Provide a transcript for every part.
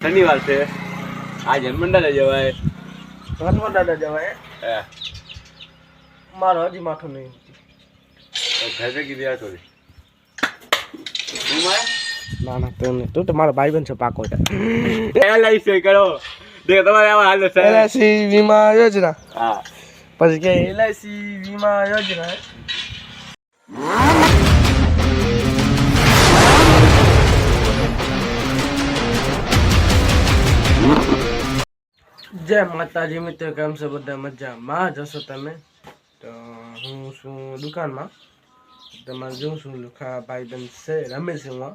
શનિવાર છે આજે હનુમાન જવાય હનુમાન જવાય મારો હજી માથું નહીં ઘરે કીધી થોડી ના ના તું તો મારો ભાઈ બન છે પાકો LIC કરો દેખ તમારે આવા હાલ છે LIC વીમા યોજના હા પછી કે LIC વીમા યોજના જય માતાજી મિત્રો, કેમ છો બધા? મજામાં જશો તમે? તો હું છું દુકાનમાં, તમારે જોઉં છું લુખા ભાઈ બન છે રમે છે હું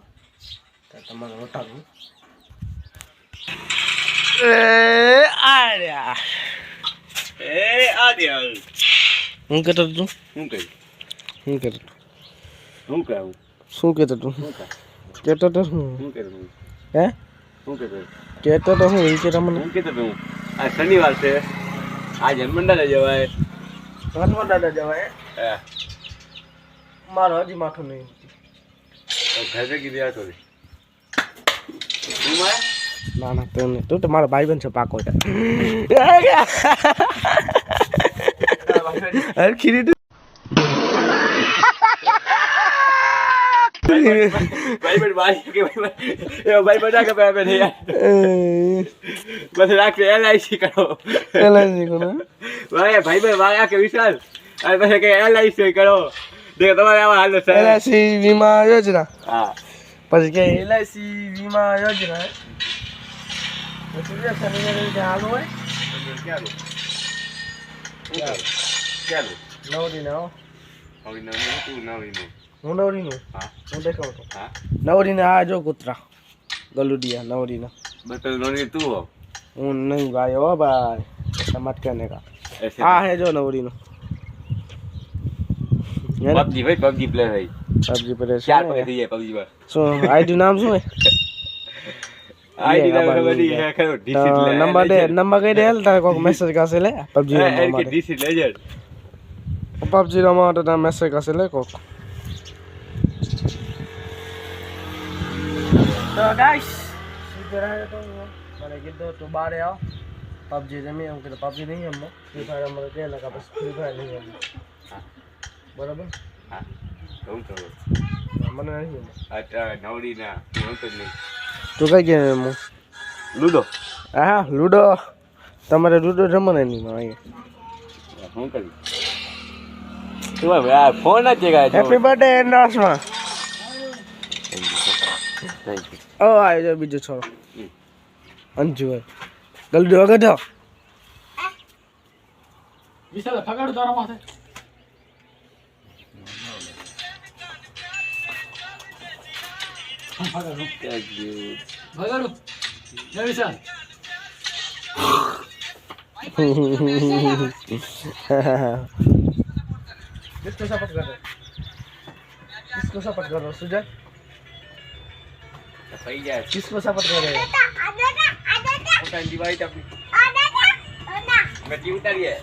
તો તમારે વટાડું હું કહેતો તું શું કહ્યું શું કહેતો શું કહ્યું શું કહેતો તું કહેતો તો હું શું કહેતું હે શું કહેતું કહેતો તો હું એ કહેતો મને શું કહેતો હું આ શનિવાર છે આજે હનુમાન જવાય હનુમાન જવાય મારો હજી માથું નહીં ઘરે કીધી થોડી ના ના તું તો મારો ભાઈ બન છે પાકો ખીરી ભાઈ બના કે પે નહીં બસ રાખ LIC કરો ભાઈ ભાઈ કે વિશાલ અને પછી કે LIC કરો દેખ તમારે આવા હાલ છે LIC વીમા યોજના હા પછી કે LIC વીમા યોજના હાલો હોય નવરીનો હું નવરીનું હું દેખાવ તો નવરીને આ જો કૂતરા ગલુડિયા નવરીના બતલ નોની તું હો હું નહીં ભાઈ હો ભાઈ સમજ કરને કા હા હે જો નવરીનું PUBG ભાઈ PUBG પ્લેયર ભાઈ PUBG પર ચાર પગે થઈ જાય PUBG પર શું આઈડી નામ શું હે આઈડી નામ બધી હે ખરો ડિસિટ નંબર કઈ દે તારે કોક મેસેજ કાસે લે PUBG કે ડિસિટ લેજર PUBG માટે તા મેસેજ કાસે લે કોક તો ગાઈસ સુધરાય તો મને કીધું તું બારે આવ PUBG રમી એમ કે PUBG નહીં એમ ફ્રી ફાયર અમારે કે લગા બસ ફ્રી ફાયર નહીં એમ બરાબર હા કહું તો મને નહીં એમ આ નવડી ના હું તો નહીં તું કઈ ગેમ એમ લૂડો હા લૂડો તમારે લૂડો રમવાના નહીં અહીંયા શું કરી તું આ ફોન જ જગાય હેપી બર્થડે એન્ડોર્સમાં ઓ આયો જો બીજો છોરો અંજુ ગલડી વગર વિશાલ ફગાડો તારા માથે ફગાડો ને વિશાલ किसको सपोर्ट कर रहे किसको सपोर्ट कर रहे हो सुजय થઈ જાય किसको सपोर्ट कर रहे हो પોતાની દિવાળી તક મેં ઉતારીએ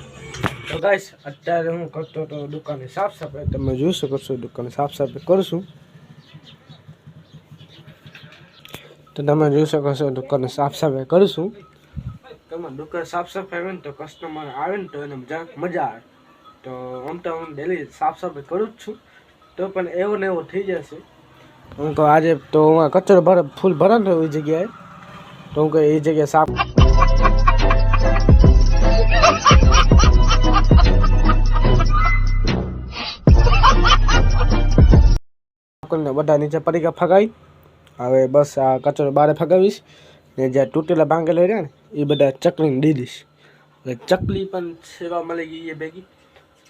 તો ગાઈસ અત્યારે હું કરતો તો દુકાને સાફ સફાઈ તમે જોઈ શકો છો દુકાને સાફ સફાઈ કરું છું તો તમે જોઈ શકો છો દુકાને સાફ સફાઈ કરું છું તમે દુકાન સાફ સફાઈ હોય ને તો કસ્ટમર આવે ને તો એને મજા આવે તો આમ તો હું ડેલી સાફ સફાઈ કરું જ છું તો પણ એવો ને એવો થઈ જશે હું કહું આજે તો હું કચરો ફૂલ ભરાનો એ જગ્યાએ તો હું કહું એ જગ્યાએ સાફ બધા નીચે પડીકા ફગાવી હવે બસ આ કચરો બારે ફગાવીશ ને જ્યાં તૂટેલા ભાંગેલા રહ્યા ને એ બધા ચકલીને દઈ દઈશ એટલે ચકલી પણ સેવા મળી ગઈ એ ભેગી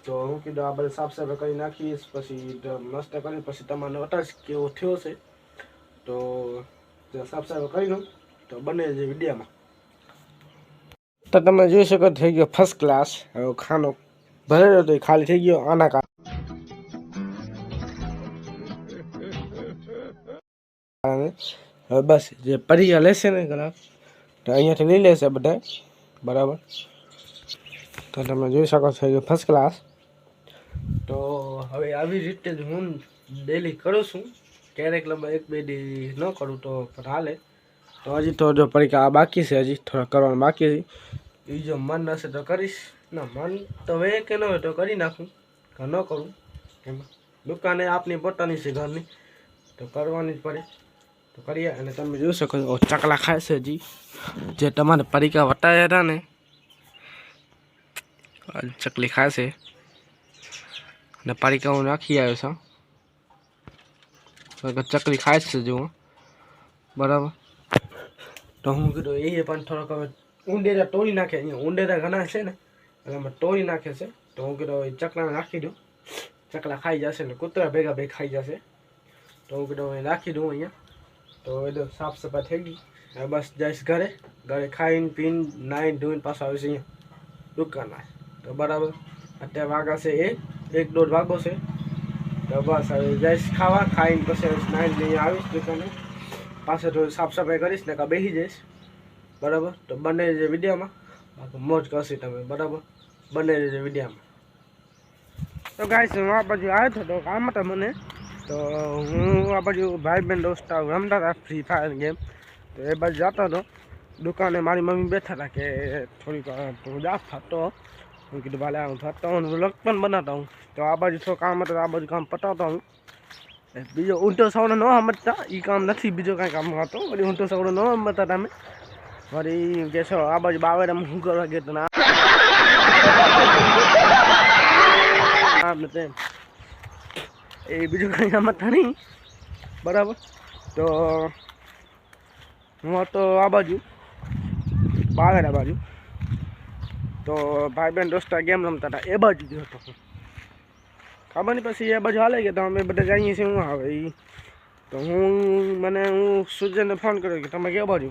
તો હું કીધું આ બધા સાફ સફાઈ કરી નાખીશ પછી મસ્ત કરી પછી તમારે વટાશ કેવો થયો છે તો સાફ સફાઈ કરી લઉં તો બને છે વિડીયામાં તો તમે જોઈ શકો થઈ ગયો ફર્સ્ટ ક્લાસ હવે ખાનો ભરેલો તો ખાલી થઈ ગયો આના કારણે હવે બસ જે પરીક્ષા લેશે ને ગ્રાફ તો અહીંયાથી લઈ લેશે બધા બરાબર તો તમે જોઈ શકો છો ફર્સ્ટ ક્લાસ તો હવે આવી રીતે જ હું ડેલી કરું છું ક્યારેક લંબા એક બે દી ન કરું તો પણ હાલે તો હજી તો જો પરીક્ષા બાકી છે, હજી થોડા કરવાનું બાકી છે. એ જો મન હશે તો કરીશ, ના મન તો હવે કે ન હોય તો કરી નાખું, કે ન કરું એમાં દુકાને આપની પોતાની છે ઘરની, તો કરવાની જ પડે, તો કરીએ. અને તમે જોઈ શકો છો ચકલા ખાય છે હજી, જે તમારે પરીક્ષા વટાયા હતા ને ચકલી ખાય છે. અને પરીક્ષા હું નાખી આવ્યો છું, ચકલી ખાય છે જુઓ, બરાબર. તો હું કીધું એ પણ થોડોક હવે ઊંડેરા તોડી નાખે, અહીંયા ઊંડેરા ઘણા છે ને એટલે અમે તોડી નાખે છે. તો હું કીધું ચકલાને નાખી દઉં, ચકલા ખાઈ જશે ને કૂતરા ભેગા ખાઈ જશે. તો હું કીધું નાખી દઉં અહીંયા. તો એ સાફ સફાઈ થઈ ગઈ, હવે બસ જઈશ ઘરે, ઘરે ખાઈને પીને નાઈને ધોઈને પાછો આવીશ અહીંયા દુકાનમાં. તો બરાબર અત્યારે વાગા છે 1-1:30 વાગો છે. તો બસ હવે જઈશ ખાવા, ખાઈને પછી નાઈને લઈને આવીશ દુકાને, પાછળ થોડી સાફ સફાઈ કરીશ ને બેસી જઈશ, બરાબર. તો બંને જે વિડીયોમાં બાકી મોજ કરશે તમે, બરાબર, બંને જે વિડીયોમાં. તો ગાઈસ હું આ બાજુ આવ્યો હતો તો કામ હતા મને, તો હું આ બાજુ ભાઈ બહેન દોસ્ત રમતા હતા ફ્રી ફાયર ગેમ. તો એ બાજુ જતો હતો દુકાને, મારી મમ્મી બેઠા હતા કે થોડીક હું જાત થતો, હું કીધું ભાલે હું થતો હું વ્લોગ પણ બનાવતા હું. તો આ બાજુ થોડું કામ હતું, આ બાજુ કામ પતાવતો હું. બીજો ઊંટો સવડો ન સમજતા, એ કામ નથી, બીજો કાંઈ કામ હતો. વળી ઊંટો સવડો ન સમજતા તમે, વળી કે છો આ બાજુ બાવેરામાં શું કરવા ગયો તો એ બીજું કંઈ સમજતા નહીં, બરાબર. તો હું હતો આ બાજુ બાવેરા બાજુ, તો ભાઈ બહેન દોસ્તા ગેમ રમતા હતા એ બાજુ ગયો હતો. ખબર નહીં પછી એ બાજુ હાલે ગયા તો અમે બધા જઈએ છીએ. હું આવે એ તો હું સૂર્યને ફોન કર્યો કે તમે ક્યાં બાજુ,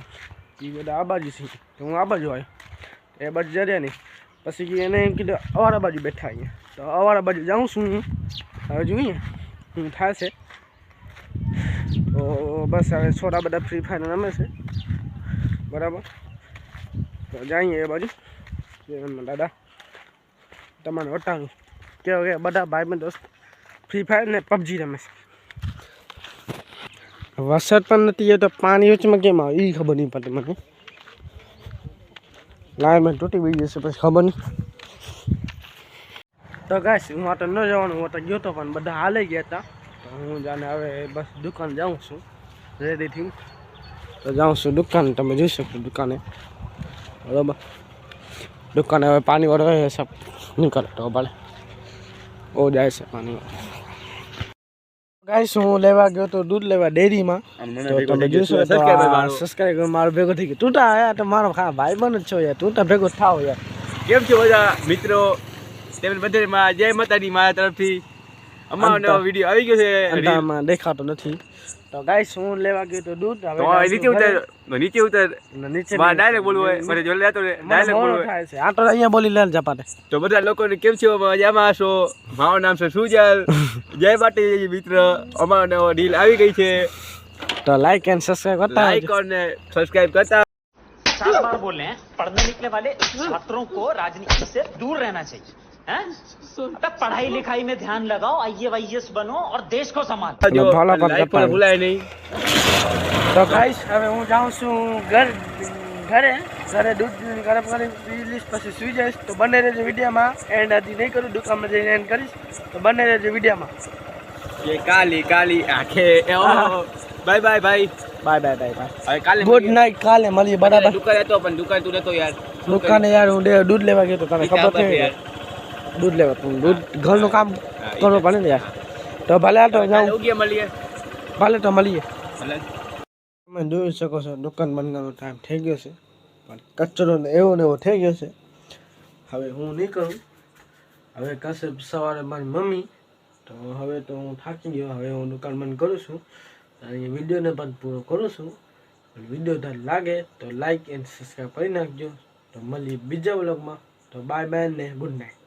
એ બધા આ બાજુ છે. તો હું આ બાજુ આવ્યો, એ બાજુ જર્યા નહીં. પછી એને એમ કીધું અવારા બાજુ બેઠા અહીંયા, તો અવારા બાજુ જાઉં છું હું. હવે જોઈએ હું થાય છે. તો બસ હવે છોરા બધા ફ્રી ફાયર રમે છે, બરાબર. તો જઈએ એ બાજુ. દાદા તમારે વટાણું કેવું કે બધા ભાઈ બંધ દોસ્ત ફ્રી ફાયર ને પબજી રમે છે. વરસાદ પણ નથી, એ તો પાણી વચમાં કેમ આવે એ ખબર નહીં પડતી મને. લાઈન તૂટી ગઈ જશે પછી ખબર નહીં. તો ગાઈસ હું આ તો ન જવાનું, હું તો ગયો તો પણ બધા હાલે ગયા હતા. તો હું જાણે હવે બસ દુકાન જાઉં છું રેડીથી. તો જાઉં છું દુકાને, તમે જોઈ શકો દુકાને, બરાબર. દુકાને હવે પાણી વાળો હોય સબ નીકળે તો ભલે ઓ જાય છે પાણી વાળો. ગાઈસ હું લેવા ગયો તો દૂધ લેવા ડેરીમાં, તો તમે જોશો સબસ્ક્રાઇબ મારો ભેગો થઈ ગયો. તું તો આયા તો મારો ભાઈ બન જ છો યાર, તું તો ભેગો થાવ યાર. કેમ છો બધા મિત્રો, તેમને બધામાં જય માતાજી મારા તરફથી. અમારો વિડીયો આવી ગયો છે, અંતામાં દેખાતો નથી. તો ગાઈસ હું લેવા ગયો તો દૂધ, હવે નીચે ઉતર નીચે ડાયરેક્ટ બોલવું હોય, મને જો લેતો ડાયરેક્ટ બોલવું થાય છે. આ તો અહીંયા બોલી લે જપાતે. તો બધા લોકોને કેમ છો, મજામાં છો? મારું નામ છે સુજલ. જય માતાજી મિત્ર, અમારો નવો ડીલ આવી ગઈ છે, તો લાઈક એન્ડ સબસ્ક્રાઇબ કરતા, લાઈક અને સબસ્ક્રાઇબ करता. 7 बार बोले हैं पढ़ने निकले वाले छात्रों को राजनीति से दूर रहना चाहिए, हैं? अबे पढ़ाई लिखाई में ध्यान लगाओ, IAS बनो और देश को संभालो. જો ફોલો પણ લાઈક કરતા પણ ભૂલાય નહીં. તો ગાઈસ હવે હું જાઉં છું ઘરે દૂધ ગરમ કરી પી લઈશ, પછી સુઈ જઈશ. તો બંને રહેજો વિડીયોમાં, એન્ડ હજી નહીં કરું, દુકાનમાં જઈને એન્ડ કરીશ. તો બંને રહેજો વિડીયોમાં. કે કાલી આંખે બાય બાય ભાઈ, બાય. હવે કાલે ગુડ નાઇટ, કાલે મળીએ, બરાબર. દુકાન હતો પણ દુકાન તું નતો યાર. દુકાને યાર હું દૂધ લેવા ગયો તો તને ખબર છે યાર, દૂધ લેવા તું દૂધ ઘરનું કામ કરવું પડે ને યાર. તો ભલે આ તો જાઉં, ઉગીએ મળીએ. ભલે તો મળીએ. ભલે. તમે જોઈ શકો છો દુકાન બંધવાનો ટાઈમ થઈ ગયો છે, પણ કચરો ને એવો થઈ ગયો છે. હવે હું નહીં કરું, હવે કશે સવારે મારી મમ્મી. તો હવે તો હું થાકી ગયો, હવે હું દુકાન બંધ કરું છું અને વિડીયોને પણ પૂરો કરું છું. વિડીયો લાગે તો લાઈક એન્ડ સબસ્ક્રાઈબ કરી નાખજો. તો મળીએ બીજા વ્લોગમાં. તો બાય બાય ને ગુડ નાઇટ.